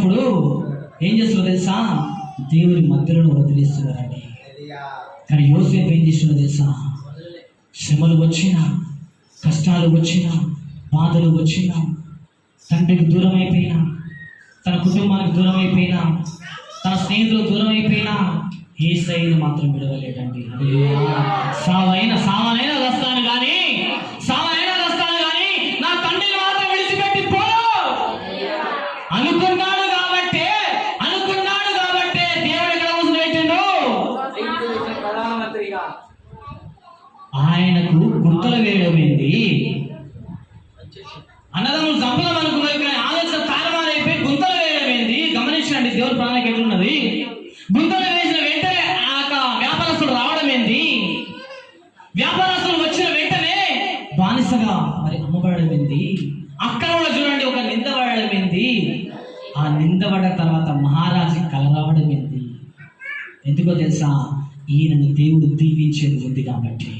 వచ్చినప్పుడు ఏం చేస్తున్నారు తెలుసా? దేవుని మధ్యలో వదిలేస్తున్నారండి. కానీ యోసేపు ఏం చేస్తున్నారు తెలుసా? శ్రమలు వచ్చినా, కష్టాలు వచ్చినా, బాధలు వచ్చినా, తండ్రికి దూరం అయిపోయినా, తన కుటుంబానికి దూరం అయిపోయినా, తన స్నేహితులు దూరం అయిపోయినా, యేసయ్యను మాత్రం విడవలేదండి. సావైనా వస్తాను కానీ నా తండ్రిని మాత్రం విడిచిపెట్టి పోను అనుకున్నాడు కాబట్టి దేవుడు ఎక్కడ అవసరం పెట్టిండు? ఆయనకు గుర్తులు వేయడం ఏంటి? అన్నదమ్ములు సంపదం అనుకున్నారు కానీ ఆలోచన తారుమారైపోయి గుంతలు వేయడం ఏంటి? గమనించండి దేవుడి ప్రణాళిక ఎట్లున్నది. గుంతలు వేసిన వెంటనే వ్యాపారస్తులు రావడం ఏంటి? వ్యాపారస్తులు వచ్చిన వెంటనే బానిసగా మరి అమ్మబడడం ఏంటి? అక్కడ కూడా చూడండి ఒక నింద పడడం ఏంటి? ఆ నిందపడ్డ తర్వాత మహారాజు కల రావడం ఏంటి? ఎందుకో తెలుసా? ఈయనను దేవుడు దీవించేది ఉంది కాబట్టి,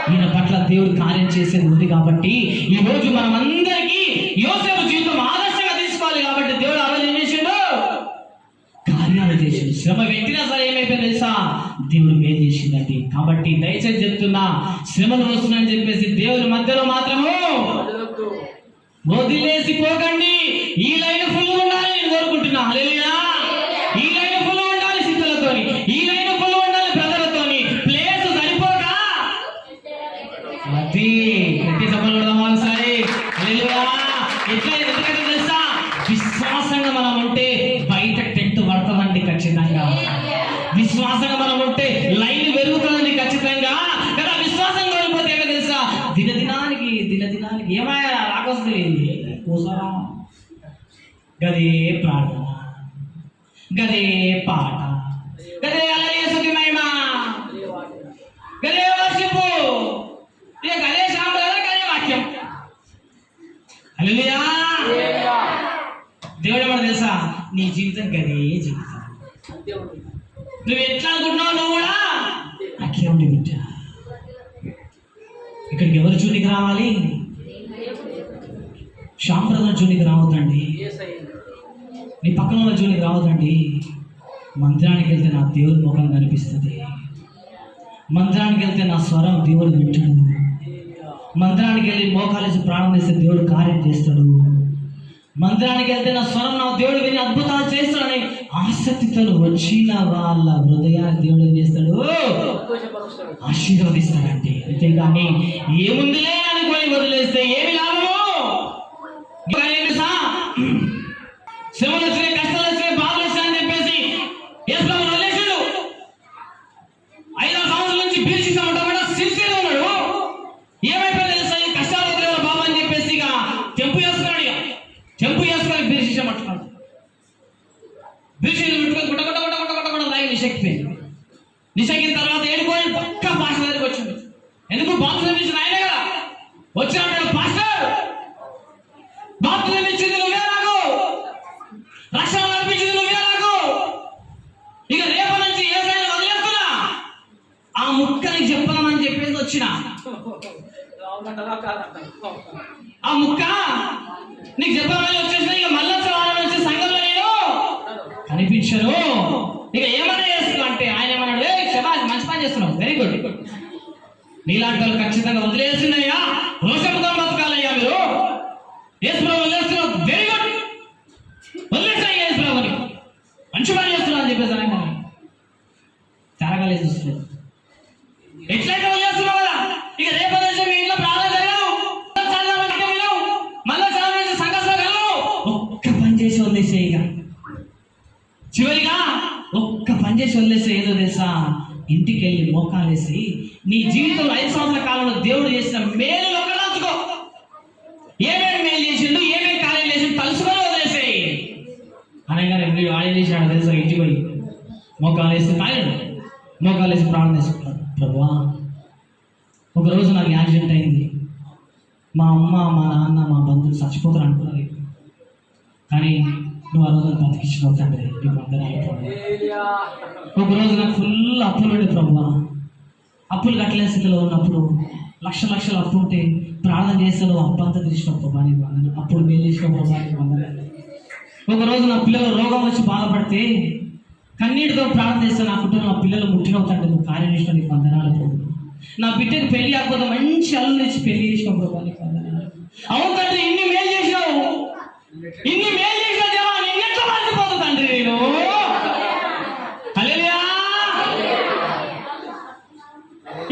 ఈయన పట్ల దేవుడు కార్యం చేసేది ఉంది కాబట్టి, ఈ రోజు మనం అందరికీ యోసేపు జీవితం ఆదర్శంగా తీసుకోవాలి కాబట్టి దేవుడు ఆలోచన చేసిండు, కార్యాలు చేసిండు. శ్రమ పెట్టినా సరే ఏమైపోయింది తెలుసా? దేవుడు మేలు చేసిందండి. కాబట్టి దయచేసి చెప్తున్నా, శ్రమలు వస్తున్నాయని చెప్పేసి దేవుని మధ్యలో మాత్రము వదిలేసి పోకండి. ఈ లైన్ ఫుల్ ఉండాలి నేను కోరుకుంటున్నా. హల్లెలూయా. ఈ లైన్ ఫుల్ ఉండాలి సిద్ధులతోని, ఈ లైన్ ఫుల్ ఉండాలి బ్రదర్లతోని. ప్లేస్ సరిపోక అది గట్టి సభలు ఒకసారి. హల్లెలూయా. ఎందుకంటే తెలుసా? విశ్వాసంగా మనం ఉంటే బయట టెంట్ పడతామండి ఖచ్చితంగా. విశ్వాసంగా మనం ఉంటే లైన్ పెరుగుతుందండి ఖచ్చితంగా. కదా విశ్వాసం కోల్పోతే ఏమో తెలుసా? దినదినానికి ఏమైనా రాకొస్తుంది కోసరా. గదే ప్రార్థన, గదే పాట, గదే అలయేసుకి మహిమ, గదే వర్షిపు, గదే సాంబ్రాల, గదే వాక్యం. హల్లెలూయా. దేవుడు ఏమన్నా తెలుసా? నీ జీవితం గదే జీవితం. నువ్వు ఎట్లా అనుకుంటున్నావు? నువ్వు కూడా అట్లే ఉండి బిడ్డ. ఇక్కడికి ఎవరు చూనికి రావాలి? శాంప్రదాయ చూనికి రావద్దండి. నీ పక్కన ఉన్న చూనికి రావద్దండి. మందిరానికి వెళ్తే నా దేవుడి ముఖం కనిపిస్తుంది. మందిరానికి వెళ్తే నా స్వరం దేవుడు వింటాడు. మందిరానికి వెళ్ళి మోకాలేసి ప్రాణం చేస్తే దేవుడు కార్యం చేస్తాడు. మందిరానికి వెళ్తే నా స్వరం నా దేవుడు విని అద్భుతాలు చేస్తాడని ఆసక్తితో వచ్చిన వాళ్ళ హృదయాన్ని దేవుడు ఏం చేస్తాడు? ఆశీర్వదిస్తాడండి. అంతేగాని ఏముందిలే అనుకొని వదిలేస్తే ఏమి లాభము? శ్రమలు వచ్చినాయి, కష్టాలు వచ్చినాయి, బాధలు వచ్చినాయి అని చెప్పేసి యేసుప్రభు వదిలేసాడు. 5 సంవత్సరాల నుంచి పీల్చిస్తామంటా కూడా సిన్సియర్గా ఉన్నాడు. ఏమైపోయింది తెలుసా? ఈ కష్టాలు వదిలేరు బాబు అని చెప్పేసి ఇక చెంపు వేసుకొని పీల్చిస్తామంటున్నాడు. పీల్చి గుట్ట లాగి నిశక్తిన తర్వాత ఏడుకోని పక్క పాస్టర్ దగ్గరికి వచ్చింది. ఎందుకు? బాప్తిజం ఇచ్చిన ఆయనే కదా. వచ్చినప్పుడు పాస్టర్ బాప్తిజం ఇచ్చింది నువ్వే, నాకు రక్షణ నడిపించింది నువ్వే, నాకు ఇక రేపు నుంచి యేసయ్యను వదిలేస్తున్నా. ఆ ముక్కని చెప్పాలని చెప్పేసి వచ్చిన ఆ ముక్క నీకు చెప్పాలని వచ్చేసిన. ఇక మళ్ళీ వచ్చి సంఘంలో నేను కనిపించను. ఇక ఏమన్నా చేస్తున్నావు అంటే ఆయన ఏమన్నాడు? శభాష్, మంచి పని చేస్తున్నావు, వెరీ గుడ్. నీలాంటి వాళ్ళు ఖచ్చితంగా వదిలేసిందయ్యా, రోషంతో బతకాలయ్యా మీరు. యేసుప్రభు వదిలేస్తున్నావు, వెరీ గుడ్, వదిలేసాయ్యా యేసుప్రభుని, మంచి పని చేస్తున్నావు అని చెప్పేసి ఆయన తరగలేదు చూస్తున్నాడు. ఎట్లయితే వదిలేస్తున్నావు కదా, ఇక రేపు మీ ఇంట్లో ప్రార్థన చేయవు, మళ్ళీ చాలా సంఘంలో కలవు. ఒక్క పని చేసి వదిలేసే. ఇక చివరిగా ఒక్క పని చేసి వదిలేస్తే ఏదో తెలుసా? ఇంటికి వెళ్ళి మోకాలేసి నీ జీవితంలో 5 సంవత్సరాల కాలంలో దేవుడు చేసిన మేలు ఒకలాచుకో. ఏమేమి మేలు చేసిండు, ఏమేమి కార్యం చేసిండు తలుసుకొని వదిలేసేయి అనగానే వీడు ఆయన చేసినాడు తెలుసా? ఇంటికి పోయి మోకాలేసి తాగాడు, మోకాలేసి ప్రాణం చేసుకున్నాడు. ప్రభువా, ఒకరోజు నాకు యాక్సిడెంట్ అయింది. మా అమ్మ, మా నాన్న, మా బంధువులు చచ్చిపోతారు అనుకున్నారు. కానీ నువ్వు ఆ రోజు బతికించినావు తండ్రి, నీకు వందనాలు. ఒకరోజు నాకు ఫుల్ అప్పులు ఉండే ప్రభువా. అప్పులు కట్టలేని స్థితిలో ఉన్నప్పుడు లక్షల అప్పు ఉంటే ప్రార్థన చేస్తాను, అప్పు అంతా తీసినావు ప్రభా, నీకు వందనాలు. అప్పుడు మేలు చేసినావు ప్రభా, నీకు వందనాలు. ఒకరోజు నా పిల్లలు రోగం వచ్చి బాధపడితే కన్నీటితో ప్రార్థిస్తే నా కుటుంబం నా పిల్లలు ముట్టినవుతాంటే నువ్వు కార్యనిష్టం నీకు వందనాలు ప్రభు. నా బిడ్డకి పెళ్లి కాకపోతే మంచి అల్లు తెచ్చి పెళ్లి చేసినావు ప్రభు నీకు వందనాలు. అవును తండ్రి, ఇన్ని మేలు చేసినావు, ఇన్ని మేలు చేసిన దేవా, నిన్నెట్లా మర్చిపోతుంది తండ్రి నేను. హల్లెలూయా.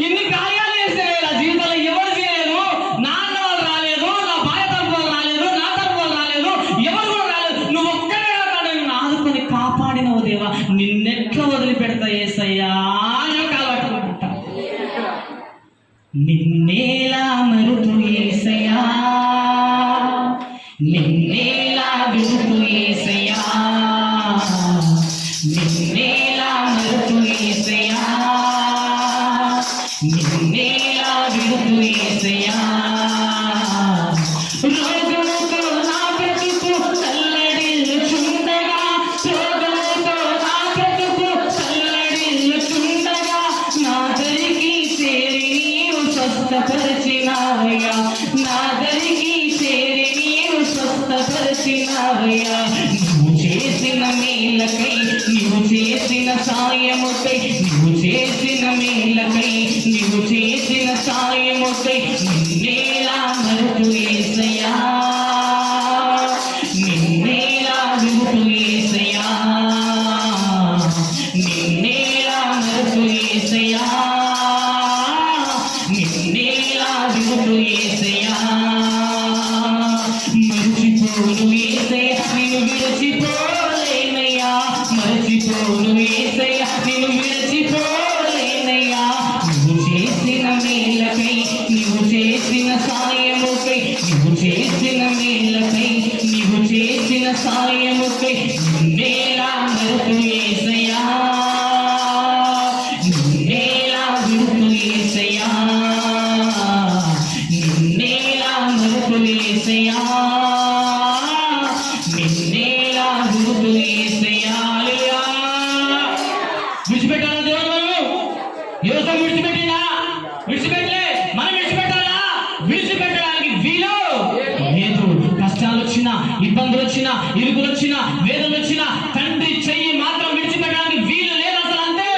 ఇన్ని కార్యాలు చేస్తే నా జీవితంలో ఎవరు చేయలేదు. నాన్న వాళ్ళు రాలేదు, నా భార్య తరపు వాళ్ళు రాలేదు, నా తరపు వాళ్ళు రాలేదు, ఎవరు కూడా రాలేదు. నువ్వు ఒక్కడే నన్ను ఆదుకొని కాపాడినవు దేవా. నిన్నెట్లా వదిలిపెడతా యేసయ్యా కాబట్టుకుంటా. నిన్నేలా మరుతూ యేసయ్యా, నిన్నేలా విడుతూ యేసయ్యా, నిన్నేలా మరుతూ యేసయ్యా, నిన్నేలా విడుతూ యేసయ్యా. రోగముతో నా బ్రతుకు తల్లడిల్లుచుండగా, రోగముతో నా బ్రతుకు తల్లడిల్లుచుండగా, నా దరికి చేరి నీవు స్వస్థపరిచినావయ్యా, నా దరికి చేరి నీవు స్వస్థపరిచినావయ్యా. నువ్వు చేసిన మేలకై, నువ్వు చేసిన సాయముకై, నువ్వు చేసిన మేలకై, నువ్వు చేసిన సాయముకై నిన్నేలా మరుతూ యేసయ్యా, నిన్నేలా విడుతూ యేసయ్యా, నిన్నేలా మరుతూ యేసయ్యా, నిన్నేలా విడుతూ యేసయ్యా. మరిచిపోను యేసయ్యా నిన్ను విడిచిపోలేనయ్యా, మరిచిపోను యేసయ్యా నిన్ను విడిచిపోలేనయ్యా. నువ్వు చేసిన మేలకై, నువ్వు చేసిన సాయముకై, నువ్వు చేసిన మేలకై, నువ్వు చేసిన సాయముకై నిన్నేలా మరుతూ యేసయ్యా, నిన్నేలా విడుతూ యేసయ్యా, నిన్నేలా మరుతూ యేసయ్యా, నిన్నేలా విడుతూ యేసయ్యా. హల్లెలూయా. విడిచిపెట్టాలా దేవుడు? మనము యోసేపు విడిచిపెట్టినా? విడిచిపెట్టలే. మనం విడిచిపెట్టాలా? విడిచిపెట్టడానికి వీలు లేదు. కష్టాలు వచ్చినా, ఇబ్బందులు వచ్చినా, ఇరుకులు వచ్చినా, వేదనలు వచ్చినా తండ్రి చెయ్యి మాత్రం విడిచిపెట్టడానికి వీలు లేదు అసలు. అంతే.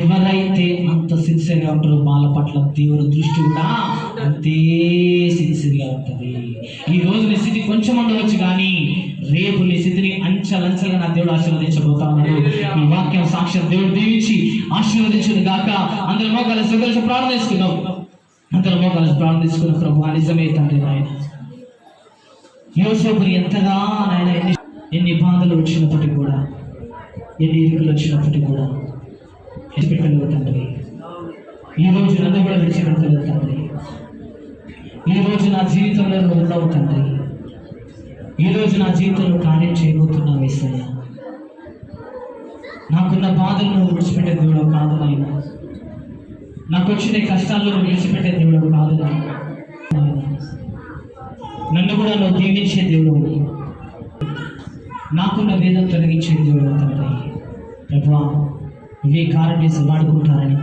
ఎవరైతే అంత సిన్సియర్గా ఉంటారో వాళ్ళ పట్ల దేవుని దృష్టి కూడా అంతే సిన్సియర్గా ఉంటుంది. ఈ రోజు నీ స్థితి కొంచెం ఉండవచ్చు, కానీ రేపు నీ స్థితిని అంచెలంచెలుగా నా దేవుడు ఆశీర్వదించబోతా ఉన్నాడు. ఈ వాక్యం సాక్షాత్ దేవుడు దీవించి ఆశీర్వదించును గాక. అందరూ మోకాళ్ళ కలిసి ప్రార్థన చేసుకున్నాం. అందరూ మోకాళ్ళ ప్రార్థన చేసుకున్న ప్రభు నిజమే తండ్రి నాయన. యోసేపుని ఎంతగా నాయన ఎన్ని బాధలు వచ్చినప్పటికీ కూడా, ఎన్ని ఇరుకులు వచ్చినప్పటికీ కూడా విడిచిపెట్టగలవు తండ్రి. ఈ రోజు నన్ను కూడా విడిచిపెట్టగలవు తండ్రి. ఈ రోజు నా జీవితంలో నువ్వు ఉన్నావు తండ్రి. ఈ రోజు నా జీవితంలో కార్యం చేయబోతున్నావు యేసయ్యా. నాకున్న బాధలు నువ్వు విడిచిపెట్టే దేవుడు కాదు నాయన. నాకు వచ్చిన కష్టాల్లో నువ్వు విడిచిపెట్టే దేవుడు కాదు నాయన. నన్ను కూడా నువ్వు దీవించే దేవుడు, నాకున్న వేదన తొలగించే దేవుడు తండ్రి. ప్రభువా, ఇవే కారణం చేసి వాడుకుంటారని